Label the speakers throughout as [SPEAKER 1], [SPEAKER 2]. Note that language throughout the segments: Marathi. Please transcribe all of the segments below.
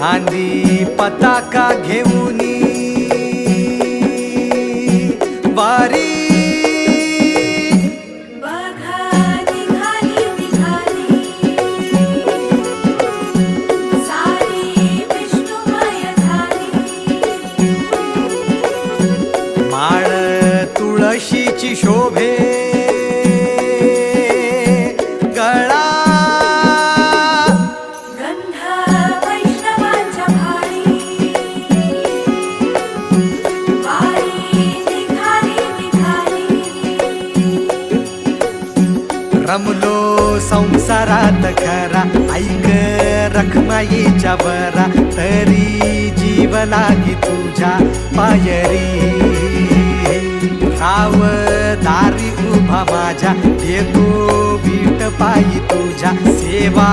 [SPEAKER 1] खांदी पताका घेऊनी वारी माळ तुळशीची शोभे गळा
[SPEAKER 2] गंध वैष्णवांच्या भारी वारी निघाली निघाली
[SPEAKER 1] रमलो संसारात खरा ऐक रखमाईच्या बरा तरी जीव लागी तुझ्या पायरी राव दारी उभा माझ्या येतो वीट पायी तुझ्या सेवा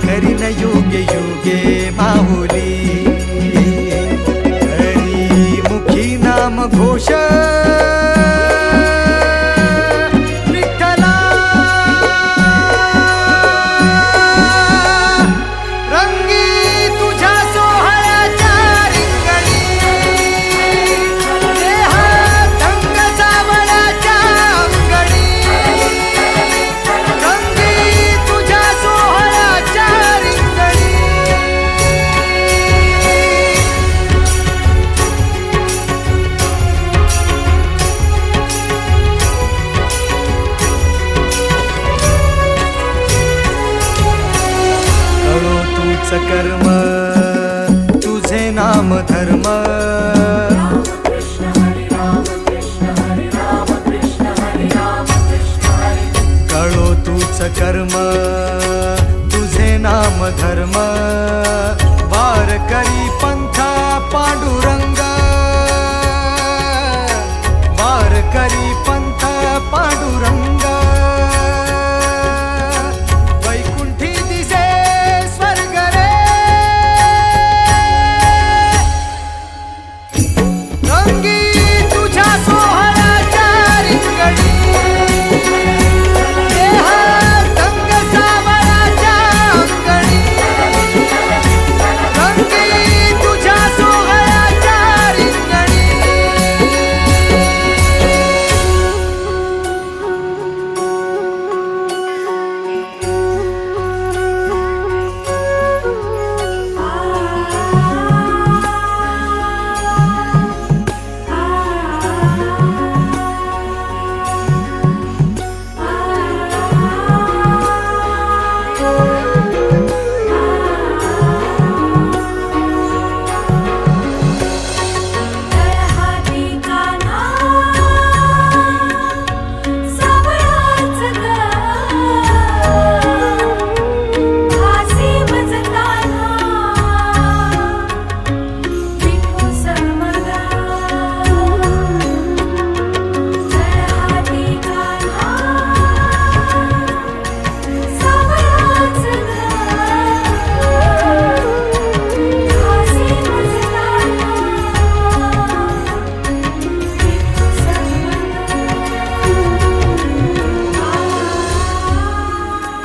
[SPEAKER 1] करीन युगे युगे माहुली हरी मुखी नाम घोष कर्म तुझे नाम धर्म कळो तूच कर्म तुझे नाम धर्म वार करी पंथ पांडुरंग वार करी पंथ पांडुरंग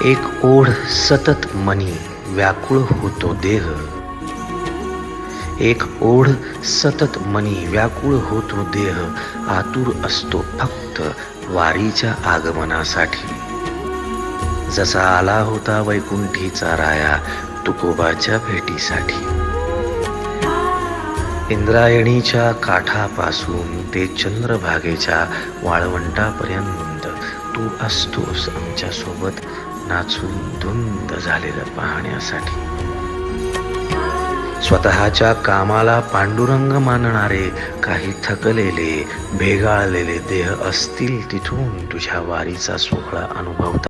[SPEAKER 3] एक ओढ सतत मनी व्याकुळ होतो देह एक ओढ सतत मनी व्याकुळ होतो देह आतुर असतो फक्त वारीच्या आगमनासाठी जसा आला होता वैकुंठीचा राया तुकोबाच्या भेटीसाठी इंद्रायणीच्या काठापासून ते चंद्रभागेच्या वाळवंटापर्यंत तू असतोस आमच्या सोबत नाचून धुंद झालेलं पाहण्यासाठी स्वतःच्या कामाला पांडुरंग मानणारे काही थकलेले भेगाळलेले देह असतील तिथून तुझ्या वारीचा सोहळा अनुभवतात.